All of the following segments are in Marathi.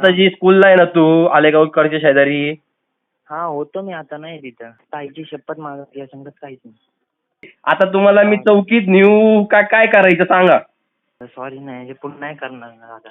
आता जी स्कूलला आहे ना तू आलेगावकडच्या शेजारी. हा होतो मी आता नाही तिथं. ताईची शपथ माझं या संगत काहीच नाही. आता तुम्हाला मी चौकीत नेऊ का काय करायचं सांगा. सॉरी नाही हे पुन्हा नाही करणार ना आता.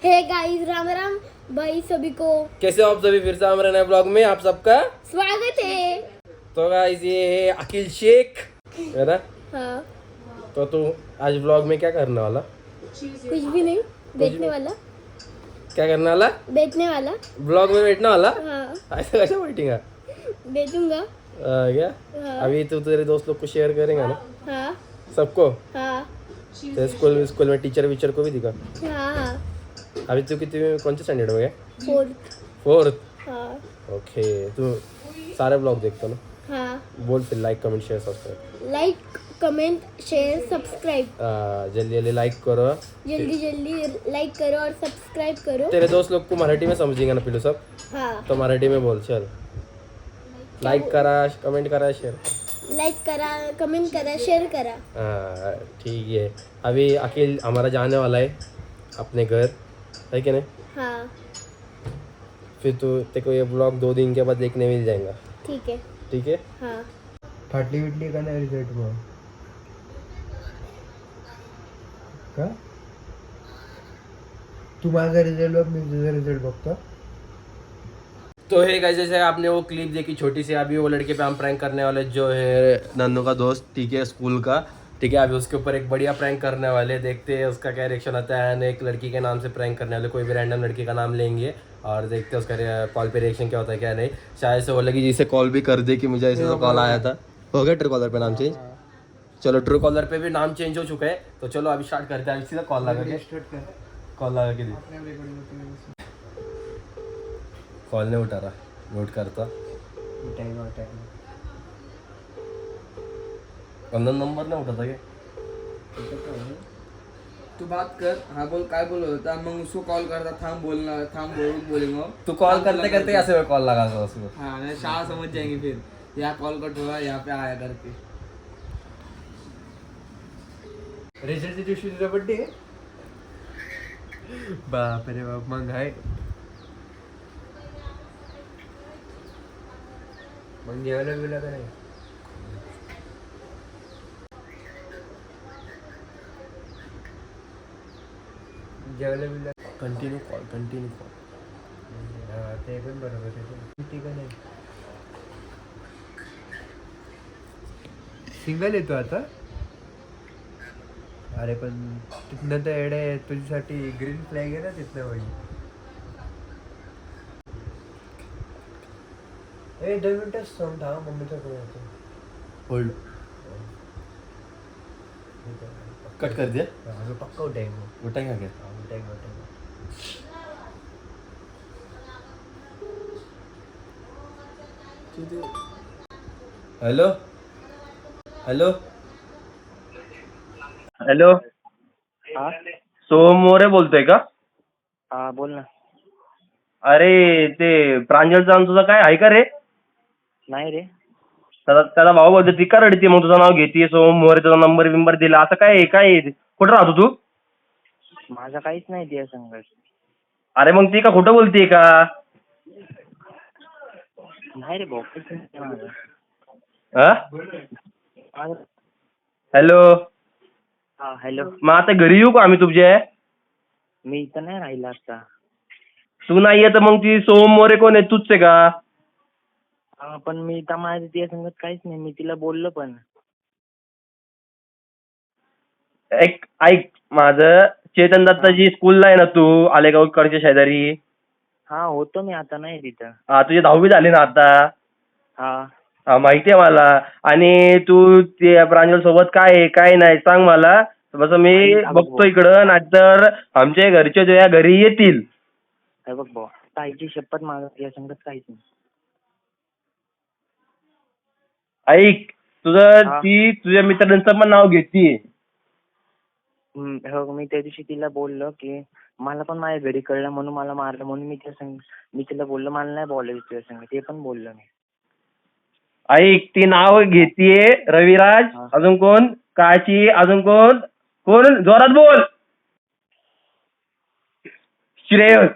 हे गाइस राम राम भाई सभी को कैसे हो आप सभी, फिर से हमारे नए ब्लॉग में आप सबका स्वागत है। तो गाइस ये है अखिल शेख है ना। हाँ तो तू आज ब्लॉग में क्या करने वाला? कुछ भी नहीं, बेचने वाला क्या करने वाला? बेचने वाला। ब्लॉग में बैठने वाला? हाँ ऐसा कैसे बैठेगा? बेचूंगा। क्या हाँ अभी तू तेरे दोस्त लोग को शेयर करेगा ना हाँ सबको? हाँ तेरे स्कूल में टीचर वीचर को भी दिखा? हाँ हाँ अभी तू कितने कौन से स्टैंडर्ड में है? फोर्थ। 4th। हाँ ओके, तू सारे ब्लॉग देखता ना? हाँ बोल फिर like comment share subscribe. Like comment share subscribe जल्दी जल्दी लाइक करो, जल्दी जल्दी लाइक करो और सब्सक्राइब करो। तेरे दोस्त लोग को मराठी में समझेंगे ना पिलू सब, हाँ तो मराठी में बोल चल। लाइक करा, कमेंट करा, शेयर। लाइक करा, कमेंट करा, शेयर करा। हाँ ठीक है। अभी अखिल हमारा जाने वाला है अपने घर, है कि नहीं? हाँ फिर तू तेरे को ये ब्लॉग 2 दिन के बाद देखने मिल जाएगा, ठीक है। ठीक है? हाँ फाटली विटली का नाही रिझल्ट मग का? तू माझा रिझल्ट बघ, मी तुझा रिझल्ट बघतो. तो है गाइस, जैसे आपने वो क्लिप देखी छोटी सी, अभी वो लड़के पे हम प्रैंक करने वाले जो है नन्नू का दोस्त, ठीक है, स्कूल का, ठीक है। अभी उसके ऊपर एक बढ़िया प्रैंक करने वाले, देखते हैं उसका क्या रिएक्शन आता है। एंड एक लड़की के नाम से प्रैंक करने वाले, कोई भी रैंडम लड़की का नाम लेंगे और देखते हैं उसका कॉल पे रिएक्शन क्या होता है क्या नहीं। शायद से वो लगी जिसे कॉल भी कर दे कि मुझे ऐसे तो कॉल आया था। हो गया ट्रू कॉलर पे नाम चेंज? चलो ट्रू कॉलर पे भी नाम चेंज हो चुका है, तो चलो अभी स्टार्ट करते हैं। सीधा कॉल लगा के, कॉल लगा के कॉल नहीं उठा रहा, नोट करता अंदर नंबर नहीं उठाता क्या? तू बात कर. हाँ बोल, काय बोलत होता? मग उसको कॉल करता, थांब बोलना, थांब बोलेंगे. तू कॉल करते करते ऐसे कॉल लगा था उसको. हाँ नहीं, शाह समझ जाएंगे फिर. यहाँ कॉल कट हुआ, यहाँ पे आया करके. रिझल्टच्या दिवशी तुझा बर्थडे? बाप रे बाप, मग आहे मग जेवायला बिवला का नाही? जेवायला बिवला? कंटिन्यू कॉल ते पण बरोबर आहे. ठीक आहे, नाही सिंगल येतो आता. अरे पण तिथनं तर एडे तुझ्यासाठी ग्रीन फ्लॅग आहे ना तिथनं भाई. ए 2 मिनिटं सॉंग था, मम्मीचा फोन येतो. होल्ड कट कर दिया. अभी पक्का उठाएगा क्या? उठाएगा. हेलो हेलो हॅलो, हा सोहम मोरे बोलतोय का? हा बोल ना. अरे ते प्रांजलचा आणि तुझा काय आहे का रे? नाही रे. त्याचा भाऊ बोलतो ती का रडते, मग तुझं नाव घेते सोहम मोरे, तुझा नंबर बिंबर दिला, असं काय काय कुठं राहतो तू? माझा काहीच नाही त्या संगत. अरे मग ती का खोटं बोलते का? नाही रे भाऊ, काहीच नाही माझं. हा माझं- हॅलो, हा हॅलो. मग आता घरी येऊ का आम्ही तुझ्या? मी इथं नाही राहिला आता. तू नाही येत मग ती सोहम मोरे कोण आहे, तूच आहे का? हा पण मी इथं माझं त्या संगत काहीच नाही. मी तिला बोललो पण. ऐक माझं, चेतन दत्ताजी स्कूलला आहे ना तू आलेगावकडच्या शेजारी. हा होतो मी आता नाही तिथं. हा तुझी 10वी झाली ना आता? हा हा माहिती आहे मला. आणि तू त्या प्रांजल सोबत काय आहे काय नाही सांग मला, तसं मी बघतो इकडं, नाहीतर आमच्या घरचे तुझ्या घरी येतील. हे बघ भाऊ, ताईची शपथ माझं या संगत काहीच नाही. ऐक तुझं, हा. ती तुझ्या मित्रांचं पण नाव घेतीये. हो मी त्या दिवशी तिला बोललो की मला पण माझ्या घरी कळलं म्हणून मला मारलं, म्हणून मी तिला बोललो मला नाही बोलायचं तुझ्या संग. ते पण बोललो मी. ऐक ती नाव घेतीये, रविराज, हा. अजून कोण, काची, अजून कोण कोण, जोरात बोल. श्रेयस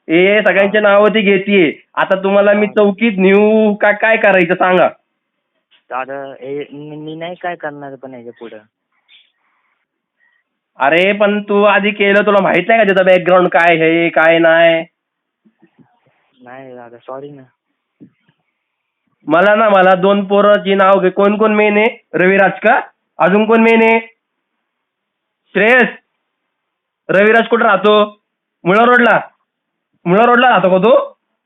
हे सगळ्यांच्या नावं ती घेतीये. आता तुम्हाला मी चौकीत नेऊ का काय करायचं सांगा. दादा मी नाही काय करणार पण याच्या पुढं. अरे पण तू आधी केलं, तुला माहित नाही का त्याचा बॅकग्राऊंड काय आहे काय नाही. नाही दादा सॉरी ना. मला 2 पोरांची नाव घे. कोण कोण मेन आहे? रविराज का? अजून कोण मेन आहे? श्रेयस. रविराज कुठं राहतो? मुळा रोडला राहतो का तो?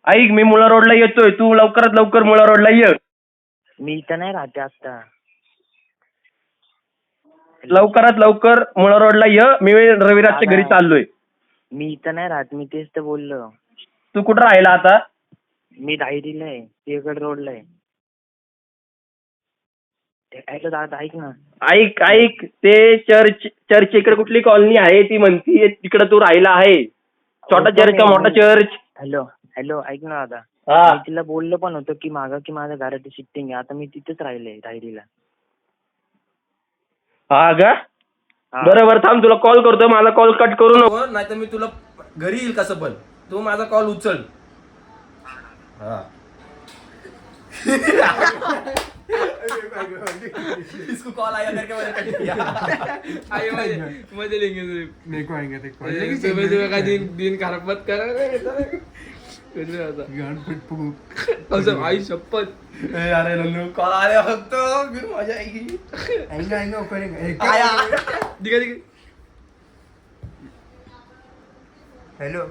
ऐक मी मुळा रोडला येतोय, तू लवकरात लवकर मुळा रोडला ये. मी इथं नाही राहते आता. लवकरात लवकर मुळा रोडला ये. मी रविराजच्या घरी चाललोय. मी इथं नाही राहत, मी तेच तर बोललो. तू कुठं राहिला आता? मी धायरीला आहे, सिंहगड रोडला आहे. ऐकलं दादा ऐक ना. ऐक ते चर्च इकडे कुठली कॉलनी आहे ती म्हणती तिकडे तू राहिला आहे. छोटा चर्च का मोठा चर्च? हॅलो ऐक ना दादा. हा मी तिला बोललो पण होतो की मागं की माझ्या घरात शिफ्टिंग आहे. आता मी तिथेच राहिले धायरीला. हा का? बरोबर थांब तुला कॉल करतो. माझा कॉल कट करू नको. नाही तर मी तुला घरी येईल कसं पण. तू माझा कॉल उचल. हा इसको कॉल आया करके मैंने कट किया. आगे मजे लेंगे मेरे को आएंगे सुबह का दिन खराब मत कर. असं आई शपथ. अरे नन्नू कॉल आया फक्त फिर मजा आएगी. आया दिखा. हॅलो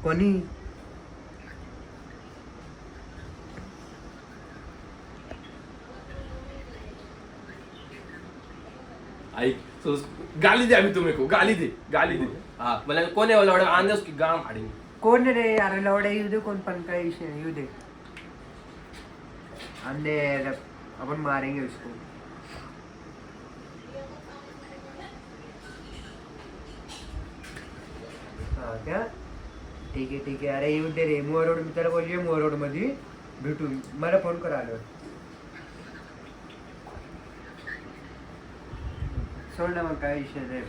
कोणी? आई तो गाली दे अभी तुम्हें को गाली दे. हाँ मला कोण आहे वाला आंदे उसकी गाम फाड़ी. कोण रे? अरे लवडा येऊ दे, कोण पण काही विषय नाही, येऊ दे. अंदे अपन मारेंगे उसको. हाँ क्या? ठीक आहे. अरे येऊ दे रे. मोर रोड मी त्याला बोलले मोर रोड मध्ये भेटू. मला फोन कर आलो. सोड ना मग काय विषय नाही.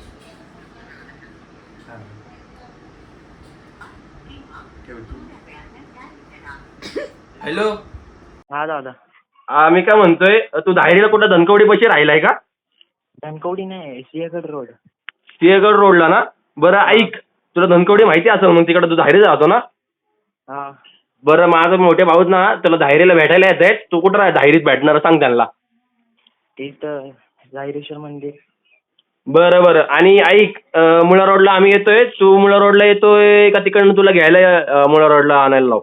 हॅलो हा दादा. मी काय म्हणतोय, तू धायरीला कुठं धनकवडी पाशी राहिलाय का? धनकवडी नाही, सिंहगड रोड. सिंहगड रोडला ना? बरं ऐक, तुला धनकवडी माहिती असेल मग तिकडे तू धायरी जातो ना? हा बरं माझं मोठे भाऊच ना तुला धायरीला भेटायला येत आहेत. तू कुठं धायरीत भेटणार सांग त्यांना. तेच तर जाहिरेश्वर मंदिर. बरं आणि ऐक, मुळा रोडला आम्ही येतोय. तू मुळा रोडला येतोय का तिकडनं तुला घ्यायला मुळा रोडला आणायला लाव?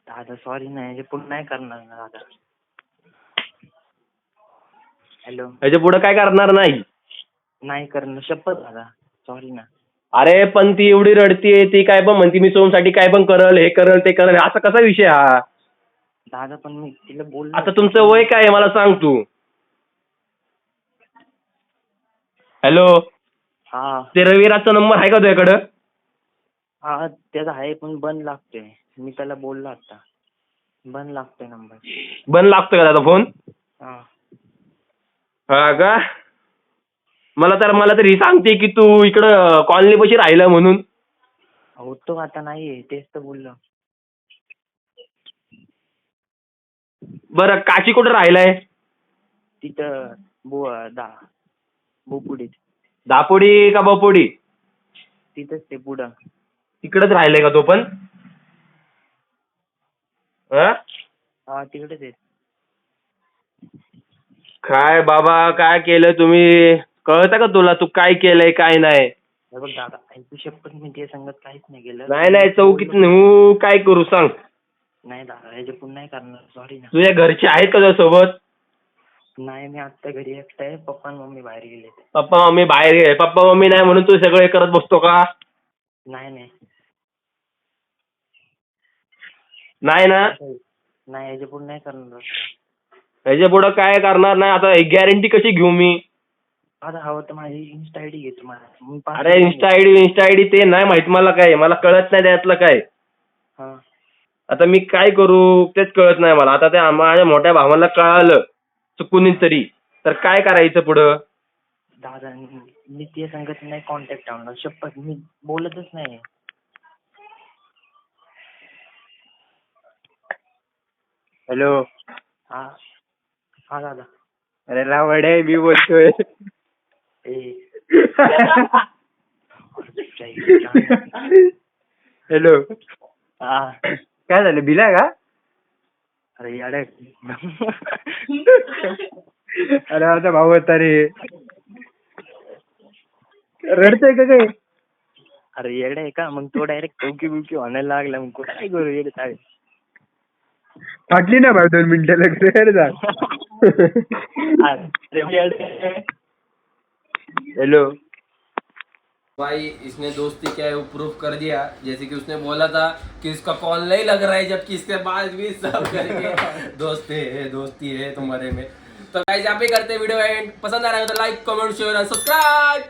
दादा सॉरी नाही, हे पुन्हा नाही करणार ना दादा. हॅलो. ह्याच्या पुढे काय करणार नाही? नाही करणार शपथ दादा, सॉरी ना. अरे पण ती एवढी रडतीये, ती काय पण म्हणती मी सोमसाठी काय पण करल, हे करल ते करल. असा कसा विषय हा? दादा पण मी तिला बोललो. आता तुमचं वय काय आहे मला सांग तू. हॅलो. हा ते रविराजचा नंबर आहे का तुझ्याकडं? हा त्याचा आहे पण बंद लागतोय. मी त्याला बोललो आता, बंद लागतोय नंबर. बंद लागतोय का त्याचा फोन? हा हा का? मला तर ही सांगते की तू इकडं कॉलनी पाशी राहिला म्हणून. होतो आता नाहीये, तेच तर बोललो. बरं काची कुठं राहिलाय? तिथं बोपुडीत. दापोडी का बपोडी? तिथंच ते पुढं. तिकडच राहिलाय का तो पण? हा तिकडेच आहे. काय बाबा काय केलं तुम्ही? कळतं का तुला तू काय केलंय काय नाही? हे बघ दादा, ऐकू शपथ मी ते सांगत काहीच नाही केलं. नाही चौकीत नेऊ काय करू सांग? नाही दादा याच्या पुन्हा नाही करणार, सॉरी ना. तुझ्या घरचे आहेत का तुझ्यासोबत? नाही मी आता घरी एकटा आहे, पप्पा आणि मम्मी बाहेर गेले. पप्पा मम्मी बाहेर गेले. पप्पा मम्मी नाही म्हणून तू सगळं करत बसतो का? नाही नाही ना? नाही याच्या पुढे नाही करणार. ह्याच्या पुढं काय करणार नाही. आता गॅरंटी कशी घेऊ मी? आता हवं तर माझी इन्स्टा आयडी घे तुम्हाला. अरे इन्स्टा आयडी ते नाही माहित मला, काय मला कळत नाही त्यातलं काय. हा आता मी काय करू तेच कळत नाही मला. आता त्या माझ्या मोठ्या भावाला कळालं चुकून तरी, तर काय करायचं पुढं? दादा मी ते सांगत नाही कॉन्टॅक्ट आणला शपथ मी बोलतच नाही. हॅलो. हा हा दादा. अरे रावडे मी बोलतोय. ए हॅलो. हा काय झालं भिला का? अरे याडे अरे आता भाऊ होता रे. रडतोय का काय? अरे येडे आहे का मग तो डायरेक्ट चौकी बुकी म्हणायला लागला मग काय करू येडे चालेल. फाटली ना भाऊ 2 मिनिटं लगेच जा. हेलो. भाई इसने दोस्ती क्या है वो प्रूफ कर दिया, जैसे कि उसने बोला था कि इसका कॉल नहीं लग रहा है, जबकि इसके बाद भी सब करके दोस्ती है तुम्हारे में. तो गाइस यहाँ पे करते हैं वीडियो एंड. पसंद आ रहा है तो like comment share end subscribe.